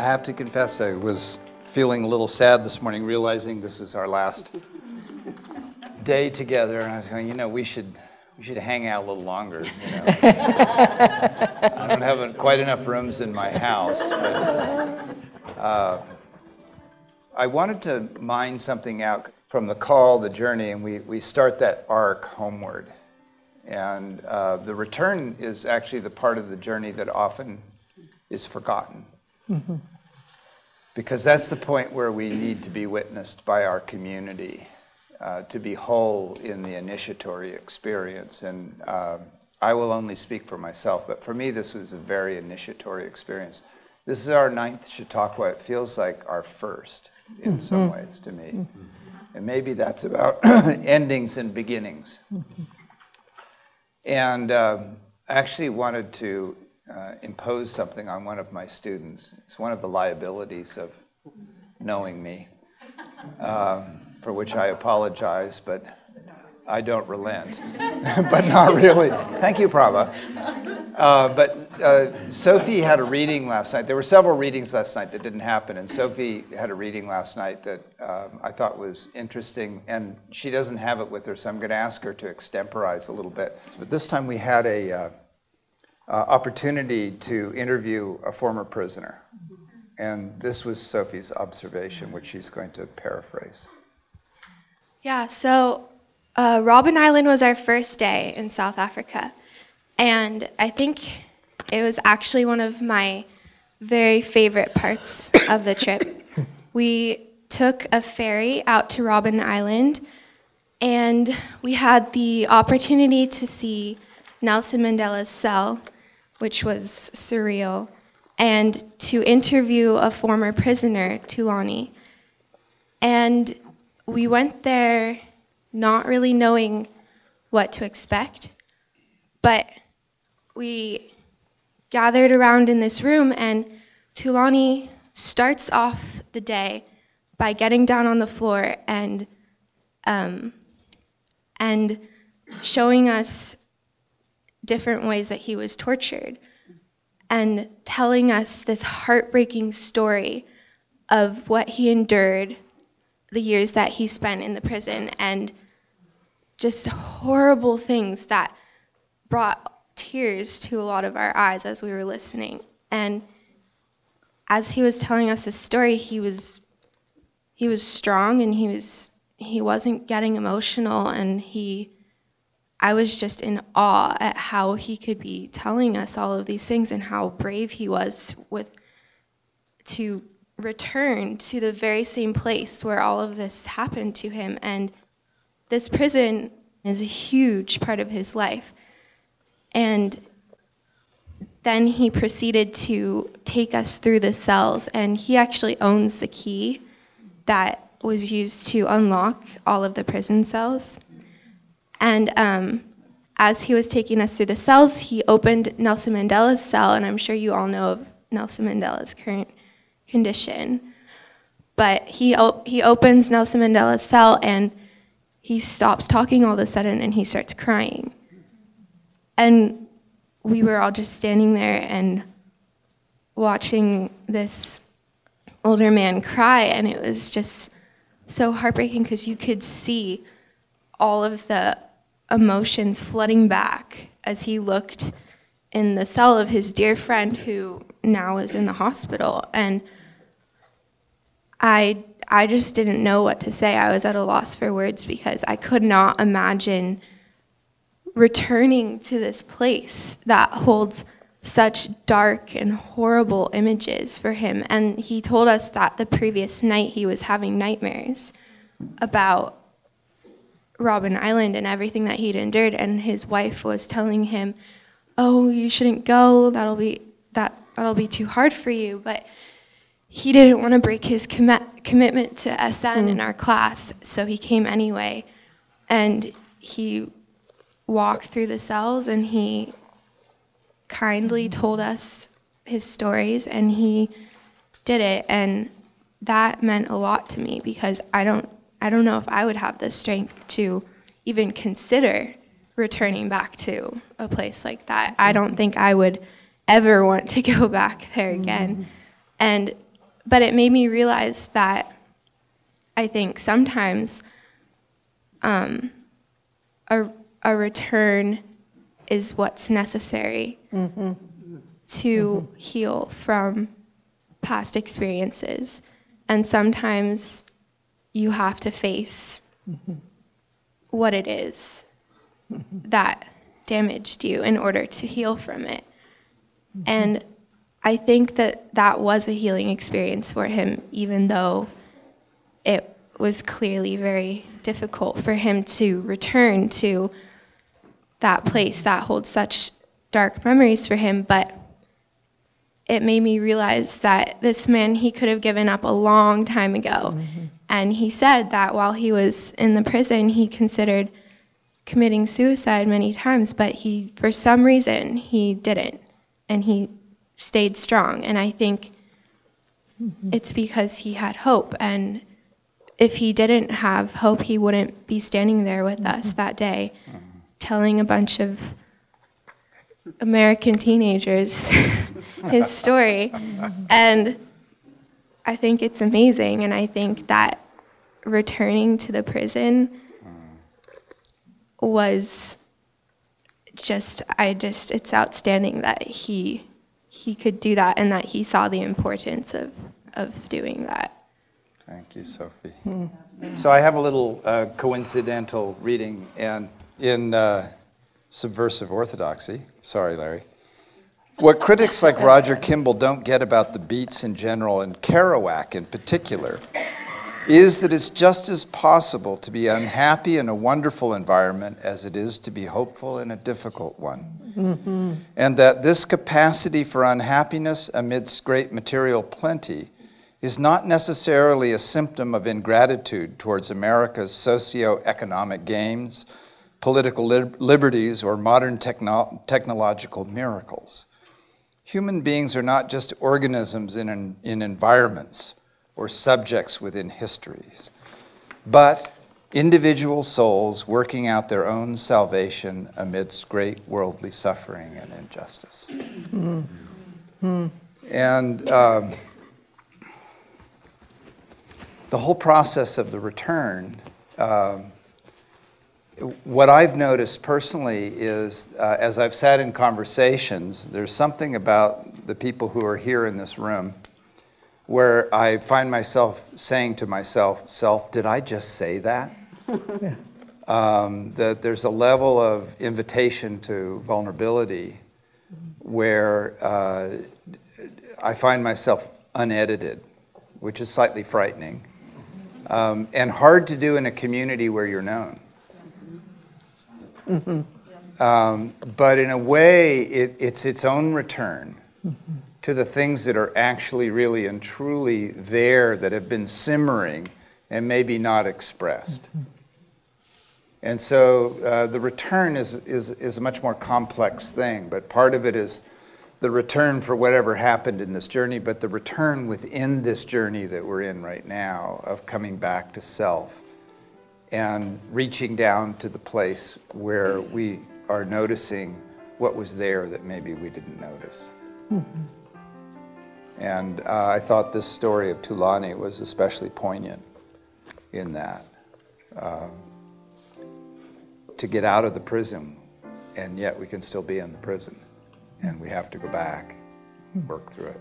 have to confess I was feeling a little sad this morning, realizing this is our last day together, and I was going, you know, we should hang out a little longer, you know. I don't have quite enough rooms in my house, but I wanted to mine something out from the call, the journey, and we start that arc homeward. And the return is actually the part of the journey that often is forgotten. Mm-hmm. Because that's the point where we need to be witnessed by our community, to be whole in the initiatory experience. And I will only speak for myself, but for me this was a very initiatory experience. This is our 9th Chautauqua. It feels like our first in some ways to me. And maybe that's about endings and beginnings. And I actually wanted to impose something on one of my students. It's one of the liabilities of knowing me, for which I apologize, but I don't relent. But not really. Thank you, Prabha. But Sophie had a reading last night. There were several readings last night that didn't happen, and Sophie had a reading last night that I thought was interesting, and she doesn't have it with her, so I'm going to ask her to extemporize a little bit. But this time we had a opportunity to interview a former prisoner, and this was Sophie's observation, which she's going to paraphrase. Yeah, so Robben Island was our first day in South Africa. And I think it was actually one of my very favorite parts of the trip. We took a ferry out to Robben Island, and we had the opportunity to see Nelson Mandela's cell, which was surreal, and to interview a former prisoner, Tulani. And we went there not really knowing what to expect, but we gathered around in this room, and Tulani starts off the day by getting down on the floor and showing us different ways that he was tortured and telling us this heartbreaking story of what he endured the years that he spent in the prison, and just horrible things that brought tears to a lot of our eyes as we were listening. And as he was telling us this story, he was strong, and he wasn't getting emotional, and I was just in awe at how he could be telling us all of these things and how brave he was to return to the very same place where all of this happened to him. And this prison is a huge part of his life. And then he proceeded to take us through the cells, and he actually owns the key that was used to unlock all of the prison cells. And as he was taking us through the cells, he opened Nelson Mandela's cell, and I'm sure you all know of Nelson Mandela's current condition. But he opens Nelson Mandela's cell, and he stops talking all of a sudden, and he starts crying. And we were all just standing there and watching this older man cry, and it was just so heartbreaking because you could see all of the emotions flooding back as he looked in the cell of his dear friend who now is in the hospital. And I just didn't know what to say. I was at a loss for words because I could not imagine returning to this place that holds such dark and horrible images for him. And he told us that the previous night he was having nightmares about Robben Island and everything that he'd endured, and his wife was telling him, "Oh, you shouldn't go, that'll be too hard for you." But he didn't want to break his commitment to SN in our class, so he came anyway. And he walked through the cells, and he kindly told us his stories, and he did it. And that meant a lot to me because I don't know if I would have the strength to even consider returning back to a place like that. I don't think I would ever want to go back there again. And But it made me realize that I think sometimes a return is what's necessary to heal from past experiences. And sometimes you have to face what it is that damaged you in order to heal from it. And I think that that was a healing experience for him, even though it was clearly very difficult for him to return to that place that holds such dark memories for him. But it made me realize that this man, he could have given up a long time ago. And he said that while he was in the prison, he considered committing suicide many times, but he, for some reason, he didn't. And he stayed strong. And I think it's because he had hope. And if he didn't have hope, he wouldn't be standing there with us that day, telling a bunch of American teenagers his story. And I think it's amazing. And I think that returning to the prison was it's outstanding that he could do that and that he saw the importance of doing that. Thank you, Sophie. So I have a little coincidental reading in Subversive Orthodoxy. Sorry, Larry. What critics like Roger Kimball don't get about the Beats in general, and Kerouac in particular, is that it's just as possible to be unhappy in a wonderful environment as it is to be hopeful in a difficult one. And that this capacity for unhappiness amidst great material plenty is not necessarily a symptom of ingratitude towards America's socio-economic gains, political liberties, or modern technological miracles. Human beings are not just organisms in environments or subjects within histories, but individual souls working out their own salvation amidst great worldly suffering and injustice. And the whole process of the return, what I've noticed personally is, as I've sat in conversations, there's something about the people who are here in this room where I find myself saying to myself, did I just say that? That there's a level of invitation to vulnerability where I find myself unedited, which is slightly frightening, and hard to do in a community where you're known. But in a way, it's its own return to the things that are actually really and truly there, that have been simmering and maybe not expressed. And so the return is a much more complex thing, but part of it is the return for whatever happened in this journey, but the return within this journey that we're in right now of coming back to self and reaching down to the place where we are noticing what was there that maybe we didn't notice. And I thought this story of Tulani was especially poignant in that. To get out of the prison, and yet we can still be in the prison. And we have to go back, work through it.